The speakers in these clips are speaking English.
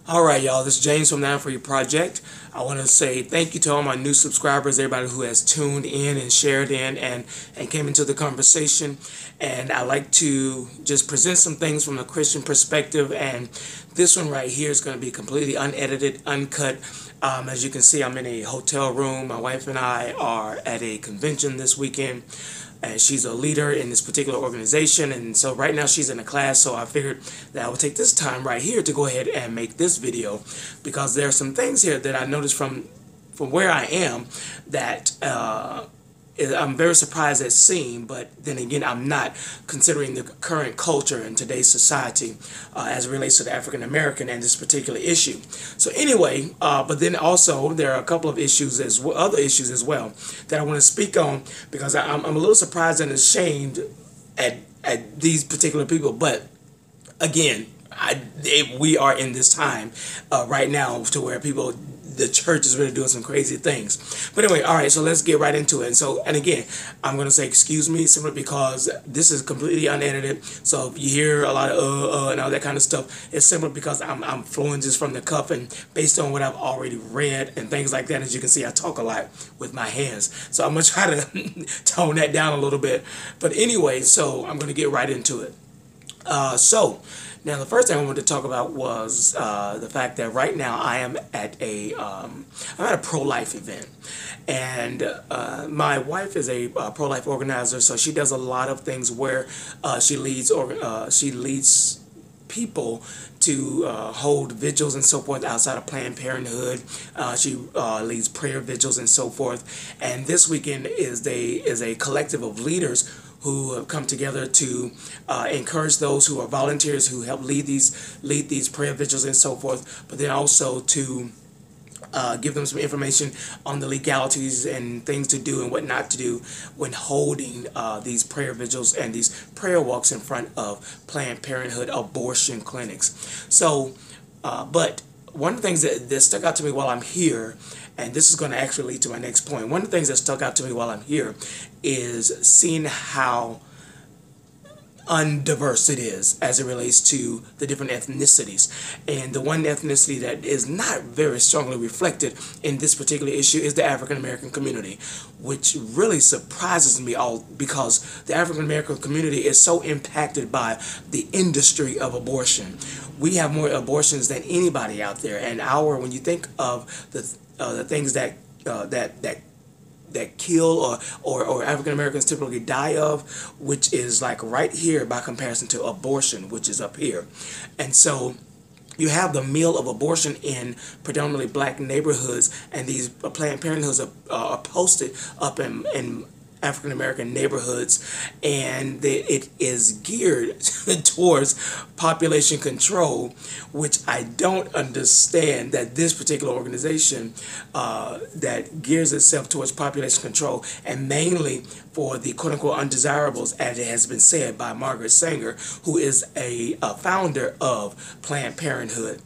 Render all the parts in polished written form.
All right, y'all, this is James from Now For You Project. I want to say thank you to all my new subscribers, everybody who has tuned in and shared in and came into the conversation. And I like to just present some things from a Christian perspective. And this one right here is going to be completely unedited, uncut. As you can see, I'm in a hotel room. My wife and I are at a convention this weekend. And she's a leader in this particular organization, and so right now she's in a class, so I figured that I would take this time right here to go ahead and make this video, because there are some things here that I noticed from where I am that I'm very surprised at seeing, but then again, I'm not, considering the current culture in today's society as it relates to the African American and this particular issue. So anyway, but then also there are a couple of issues other issues as well that I want to speak on, because I'm a little surprised and ashamed at these particular people. But again, we are in this time right now to where the church is really doing some crazy things. But anyway, all right, so let's get right into it. And again, I'm going to say excuse me simply because this is completely unedited. So if you hear a lot of and all that kind of stuff, it's simply because I'm flowing just from the cuff and based on what I've already read and things like that. As you can see, I talk a lot with my hands. So I'm going to try to tone that down a little bit. But anyway, so I'm going to get right into it. Now, the first thing I wanted to talk about was the fact that right now I am at I'm at a pro-life event, and my wife is a pro-life organizer, so she does a lot of things where she leads people to hold vigils and so forth outside of Planned Parenthood. She leads prayer vigils and so forth. And this weekend is a collective of leaders who have come together to encourage those who are volunteers who help lead these prayer vigils and so forth, but then also to give them some information on the legalities and things to do and what not to do when holding these prayer vigils and these prayer walks in front of Planned Parenthood abortion clinics. So, but one of the things that stuck out to me while I'm here, and this is going to actually lead to my next point, one of the things that stuck out to me while I'm here is seeing how undiverse it is as it relates to the different ethnicities. And the one ethnicity that is not very strongly reflected in this particular issue is the African American community, which really surprises me all because the African American community is so impacted by the industry of abortion. We have more abortions than anybody out there, and when you think of the things that kill or African Americans typically die of, which is like right here by comparison to abortion, which is up here. And so you have the meal of abortion in predominantly black neighborhoods, and these Planned Parenthoods are posted up in African American neighborhoods, and it is geared towards population control, which I don't understand that this particular organization that gears itself towards population control, and mainly for the quote-unquote undesirables, as it has been said by Margaret Sanger, who is a founder of Planned Parenthood,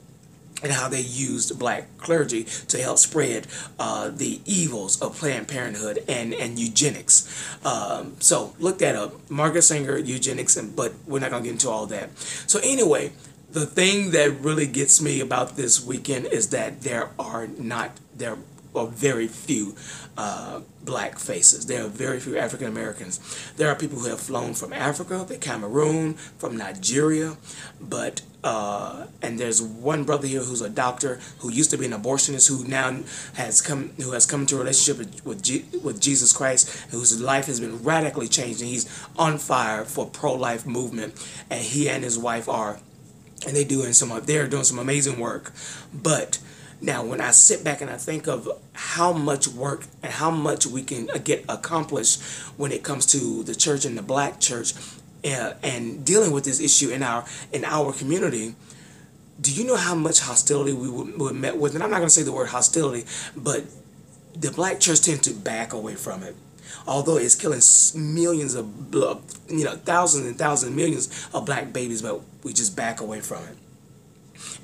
and how they used black clergy to help spread the evils of Planned Parenthood and eugenics. So look that up, Margaret Sanger, eugenics, but we're not going to get into all that. So anyway, the thing that really gets me about this weekend is that there are very few black faces. There are very few African Americans. There are people who have flown from Africa, the Cameroon, from Nigeria, but and there's one brother here who's a doctor who used to be an abortionist who now has come into a relationship with Jesus Christ, whose life has been radically changed, and he's on fire for pro-life movement, and he and his wife they're doing some amazing work. But now, when I sit back and I think of how much work and how much we can get accomplished when it comes to the church and the black church and dealing with this issue in our community, do you know how much hostility we would met with? And I'm not going to say the word hostility, but the black church tends to back away from it. Although it's killing millions of, thousands and thousands, millions of black babies, but we just back away from it.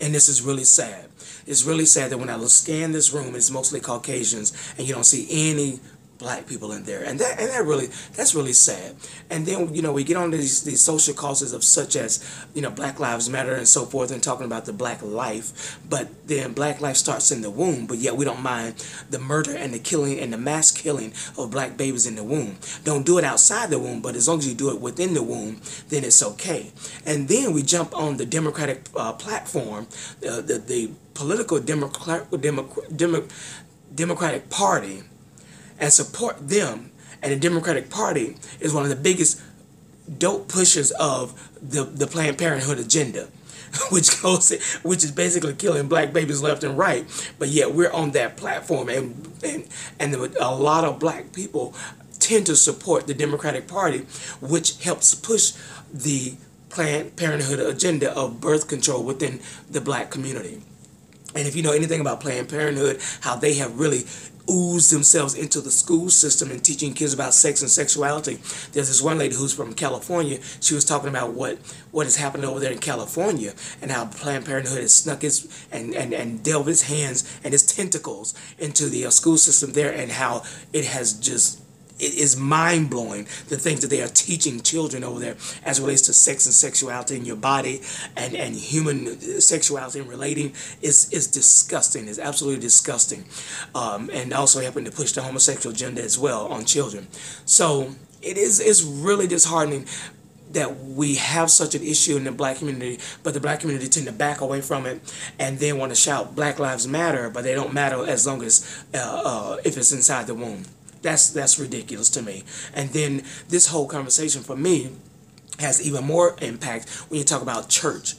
And this is really sad. It's really sad that when I scan this room, it's mostly Caucasians, and you don't see any black people in there, and that's really sad. And then we get on to these social causes of such as Black Lives Matter and so forth, and talking about the black life, but then black life starts in the womb, but yet we don't mind the murder and the killing and the mass killing of black babies in the womb. Don't do it outside the womb, but as long as you do it within the womb, then it's okay. And then we jump on the Democratic platform, the political Democratic Party, and support them. And the Democratic Party is one of the biggest dope pushers of the Planned Parenthood agenda, which is basically killing black babies left and right. But yet we're on that platform, and a lot of black people tend to support the Democratic Party, which helps push the Planned Parenthood agenda of birth control within the black community. And if you know anything about Planned Parenthood, how they have really oozed themselves into the school system and teaching kids about sex and sexuality. There's this one lady who's from California. She was talking about what is happening over there in California, and how Planned Parenthood has snuck and delved its hands and its tentacles into the school system there, and how it is mind-blowing, the things that they are teaching children over there as it relates to sex and sexuality in your body, and human sexuality and relating is disgusting. It's absolutely disgusting. And also helping to push the homosexual agenda as well on children. So it's really disheartening that we have such an issue in the black community, but the black community tend to back away from it and then want to shout Black Lives Matter, but they don't matter as long as if it's inside the womb. That's ridiculous to me. And then this whole conversation for me has even more impact when you talk about church.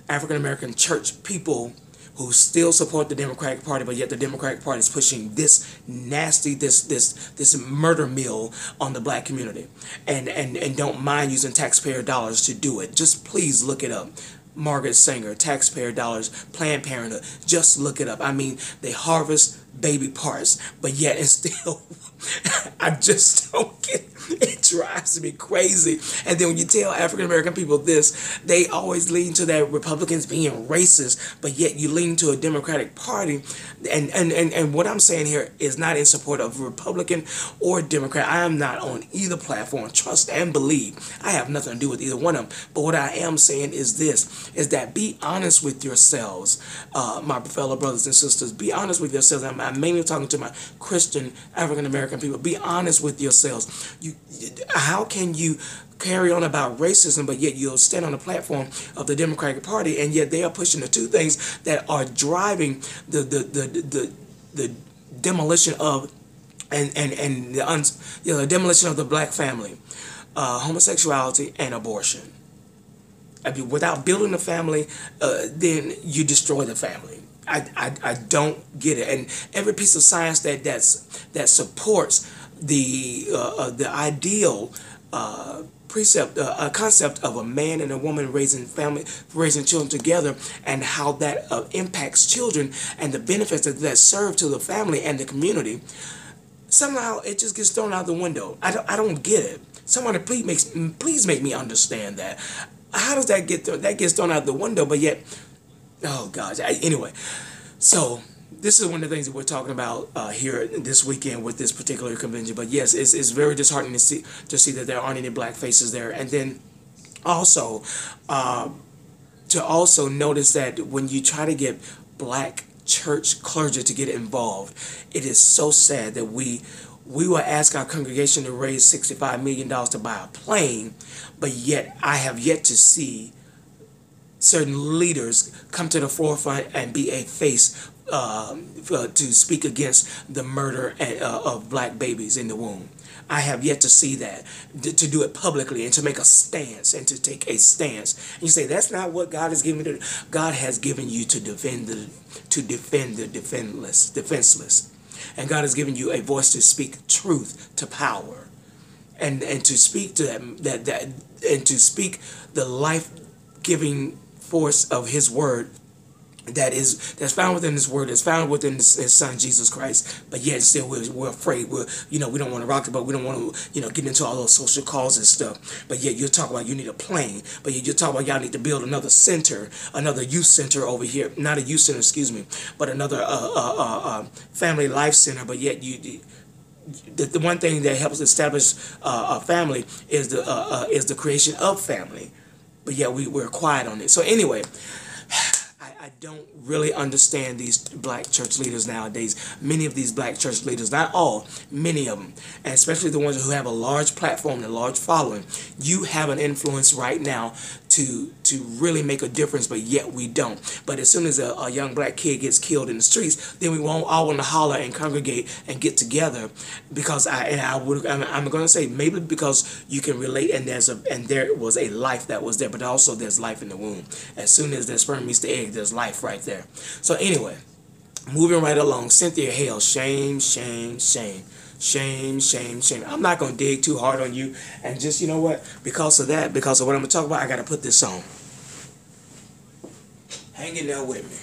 African American church people who still support the Democratic Party, but yet the Democratic Party is pushing this nasty, this murder mill on the black community, and don't mind using taxpayer dollars to do it. Just please look it up. Margaret Sanger, taxpayer dollars, Planned Parenthood. Just look it up. I mean, they harvest baby parts, but yet and still, I just don't get it. It drives me crazy. And then when you tell African American people this, they always lean to that Republicans being racist, but yet you lean to a Democratic Party. And what I'm saying here is not in support of Republican or Democrat. I am not on either platform. Trust and believe. I have nothing to do with either one of them. But what I am saying is this, is that be honest with yourselves, my fellow brothers and sisters. Be honest with yourselves. I'm mainly talking to my Christian African American people. Be honest with yourselves. How can you carry on about racism, but yet you'll stand on the platform of the Democratic Party, and yet they are pushing the two things that are driving the demolition of the demolition of the black family, homosexuality and abortion. I mean, without building a family, then you destroy the family. I don't get it. And every piece of science that supports the ideal concept of a man and a woman raising children together, and how that impacts children and the benefits that serve to the family and the community, somehow it just gets thrown out the window. I don't get it. Someone please make me understand that. How does that get thrown? That gets thrown out the window, but yet, oh gosh. Anyway, so this is one of the things that we're talking about here this weekend with this particular convention. But yes, it's very disheartening to see that there aren't any black faces there. And then also to also notice that when you try to get black church clergy to get involved, it is so sad that we will ask our congregation to raise $65 million to buy a plane, but yet I have yet to see certain leaders come to the forefront and be a face to speak against the murder of black babies in the womb. I have yet to see that, to do it publicly and to make a stance and to take a stance. And you say, that's not what God has given me to do. God has given you to defend the defenseless. And God has given you a voice to speak truth to power, and to speak to that and to speak the life-giving force of His word that's found within His word, that's found within His Son Jesus Christ. But yet still we're afraid. We don't want to rock the boat. We don't want to get into all those social causes stuff. But yet you're talking about you need a plane. But yet you're talking about y'all need to build another center, another youth center over here. Not a youth center, excuse me, but another family life center. But yet the one thing that helps establish a family is the creation of family. But yeah, we're quiet on it. So anyway, I don't really understand these black church leaders nowadays. Many of these black church leaders, not all, many of them, and especially the ones who have a large platform and a large following, you have an influence right now to really make a difference, but yet we don't. But as soon as a young black kid gets killed in the streets, then we won't all want to holler and congregate and get together, because I'm going to say maybe because you can relate, and there was a life that was there, but also there's life in the womb. As soon as the sperm meets the egg, there's life right there. So anyway, moving right along, Cynthia Hale, shame, shame, shame. Shame, shame, shame. I'm not going to dig too hard on you. And just, you know what? Because of that, because of what I'm going to talk about, I got to put this on. Hang in there with me.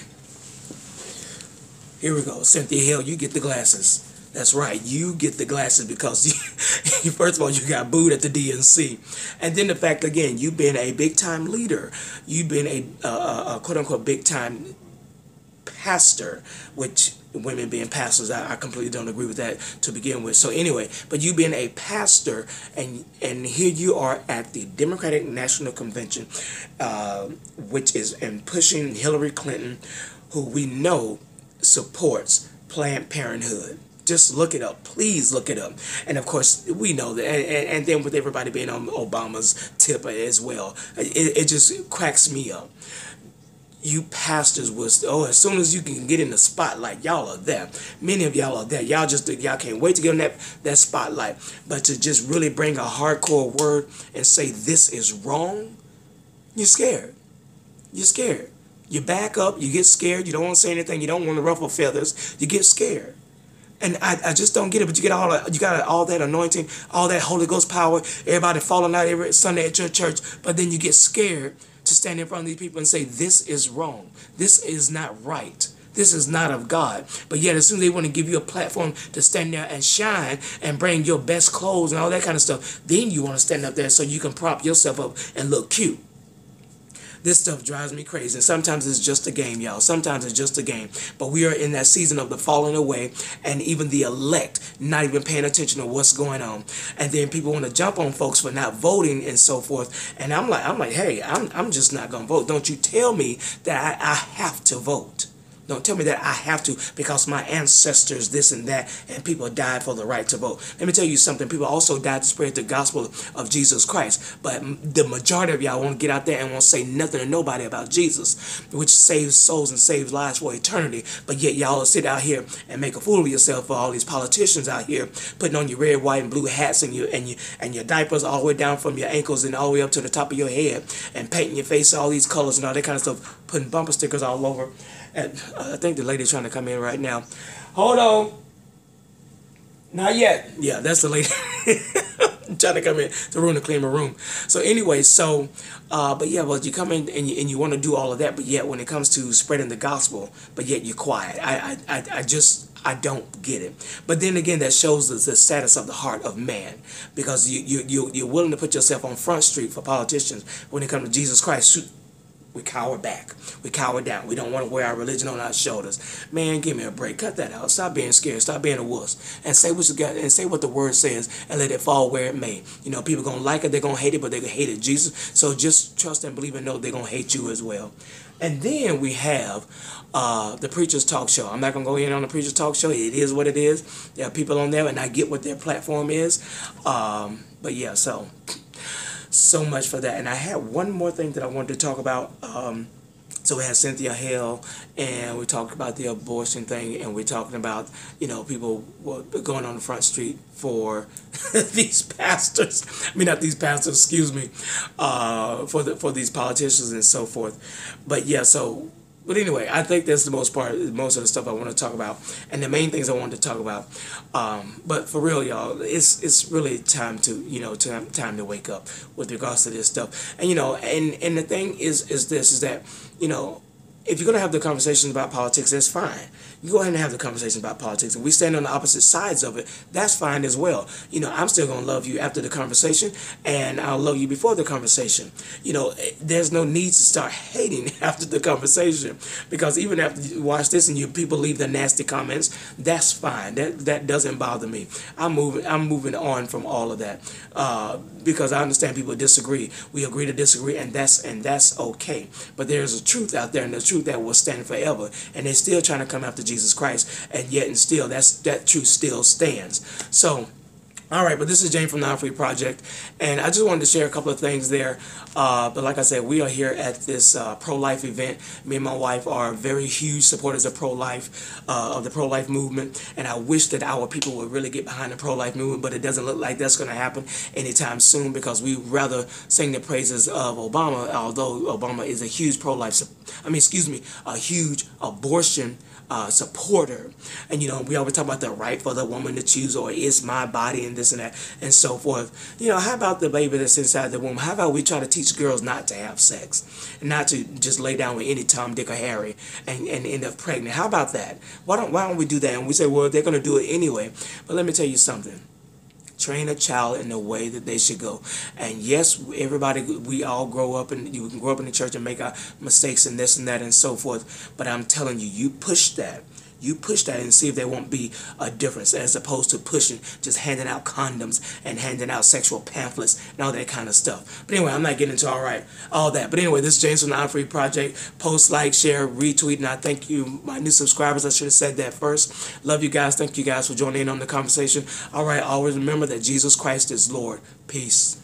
Here we go. Cynthia Hale, you get the glasses. That's right. You get the glasses because, first of all, you got booed at the DNC. And then the fact, again, you've been a big-time leader. You've been a quote-unquote big-time pastor, which women being pastors, I completely don't agree with that to begin with. So anyway, but you being a pastor, and here you are at the Democratic National Convention, which is in pushing Hillary Clinton, who we know supports Planned Parenthood. Just look it up. Please look it up. And of course, we know that. And then with everybody being on Obama's tip as well, it just cracks me up. You pastors was, as soon as you can get in the spotlight, y'all are there. Many of y'all are there. Y'all can't wait to get on that spotlight. But to just really bring a hardcore word and say this is wrong, you're scared. You're scared. You back up, you get scared, you don't want to say anything, you don't want to ruffle feathers, you get scared. And I just don't get it, but you got all that anointing, all that Holy Ghost power, everybody falling out every Sunday at your church, but then you get scared to stand in front of these people and say, this is wrong. This is not right. This is not of God. But yet, as soon as they want to give you a platform to stand there and shine and bring your best clothes and all that kind of stuff, then you want to stand up there so you can prop yourself up and look cute. This stuff drives me crazy. And sometimes it's just a game, y'all. Sometimes it's just a game. But we are in that season of the falling away, and even the elect not even paying attention to what's going on. And then people want to jump on folks for not voting and so forth. And I'm like, hey, I'm just not going to vote. Don't you tell me that I have to vote. Don't tell me that I have to because my ancestors this and that, and people died for the right to vote. Let me tell you something. People also died to spread the gospel of Jesus Christ. But the majority of y'all won't get out there and won't say nothing to nobody about Jesus, which saves souls and saves lives for eternity. But yet y'all sit out here and make a fool of yourself for all these politicians out here putting on your red, white, and blue hats and your diapers all the way down from your ankles and all the way up to the top of your head, and painting your face all these colors and all that kind of stuff, putting bumper stickers all over. And I think the lady's trying to come in right now. Hold on. Not yet. Yeah, that's the lady trying to come in to ruin the clean room. So anyway, but yeah, well, you come in and you want to do all of that, but yet when it comes to spreading the gospel, but yet you're quiet. I don't get it. But then again, that shows the status of the heart of man, because you're willing to put yourself on Front Street for politicians. When it comes to Jesus Christ, we cower back. We cower down. We don't want to wear our religion on our shoulders. Man, give me a break. Cut that out. Stop being scared. Stop being a wuss. And say what you got, and say what the word says, and let it fall where it may. You know, people going to like it, they're going to hate it, but they're going to hate it Jesus. So just trust and believe and know they're going to hate you as well. And then we have the Preacher's Talk Show. I'm not going to go in on the Preacher's Talk Show. It is what it is. There are people on there, and I get what their platform is. But yeah, so much for that. And I had one more thing that I wanted to talk about. So we had Cynthia Hale, and we talked about the abortion thing, and we're talking about, people going on the Front Street for these pastors. I mean, not these pastors, excuse me, for these politicians and so forth. But yeah, but anyway, I think that's most of the stuff I want to talk about, and the main things I wanted to talk about. But for real, y'all, it's really time to time to wake up with regards to this stuff. And and the thing is that if you're going to have the conversations about politics, that's fine. You go ahead and have the conversation about politics. If we stand on the opposite sides of it, that's fine as well. I'm still going to love you after the conversation, and I'll love you before the conversation. There's no need to start hating after the conversation, because even after you watch this and people leave the nasty comments, that's fine. That doesn't bother me. I'm moving on from all of that, because I understand people disagree. We agree to disagree, and that's okay. But there's a truth out there, and the truth that will stand forever, and they're still trying to come after Jesus Christ, and yet and still that truth still stands. So, all right, but this is James from Non-Free Project, and I just wanted to share a couple of things there. But like I said, we are here at this pro-life event. Me and my wife are very huge supporters of pro-life, of the pro-life movement, and I wish that our people would really get behind the pro-life movement, but it doesn't look like that's going to happen anytime soon, because we rather sing the praises of Obama, although Obama is a huge pro-life, a huge abortion supporter. And we always talk about the right for the woman to choose, or it's my body, and this and that and so forth. How about the baby that's inside the womb? How about we try to teach girls not to have sex, and not to just lay down with any Tom, Dick, or Harry and end up pregnant? How about that? Why don't we do that? And we say, well, they're going to do it anyway. But let me tell you something. Train a child in the way that they should go. And yes, everybody, we all grow up, and you can grow up in the church and make mistakes and this and that and so forth. But I'm telling you, you push that. You push that and see if there won't be a difference, as opposed to just handing out condoms and handing out sexual pamphlets and all that kind of stuff. But anyway, I'm not getting into all that. But anyway, this is James from the Non-Free Project. Post, like, share, retweet, and I thank you, my new subscribers. I should have said that first. Love you guys. Thank you guys for joining in on the conversation. All right, always remember that Jesus Christ is Lord. Peace.